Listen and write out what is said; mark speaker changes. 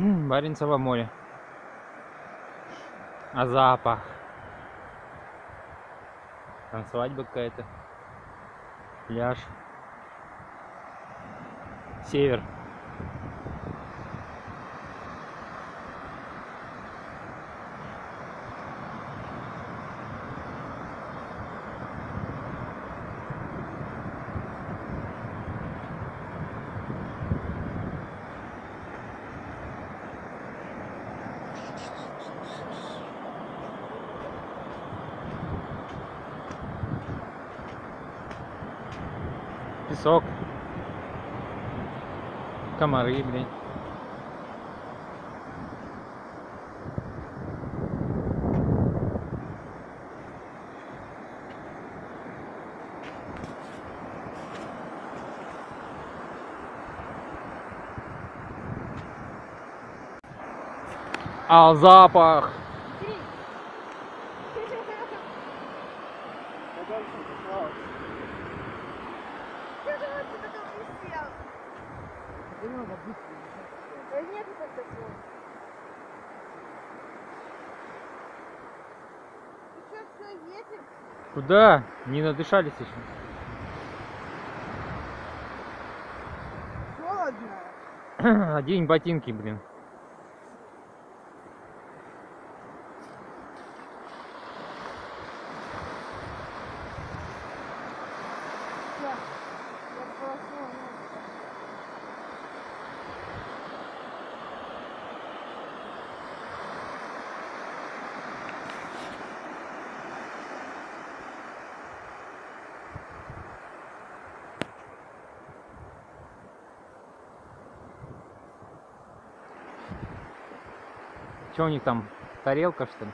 Speaker 1: Баренцево море. А запах. Там свадьба какая-то. Пляж. Север. Песок. Комары, блин. А запах. Куда? Не надышались еще.
Speaker 2: Холодно.
Speaker 1: Одень ботинки, блин. Что у них там? Тарелка, что ли?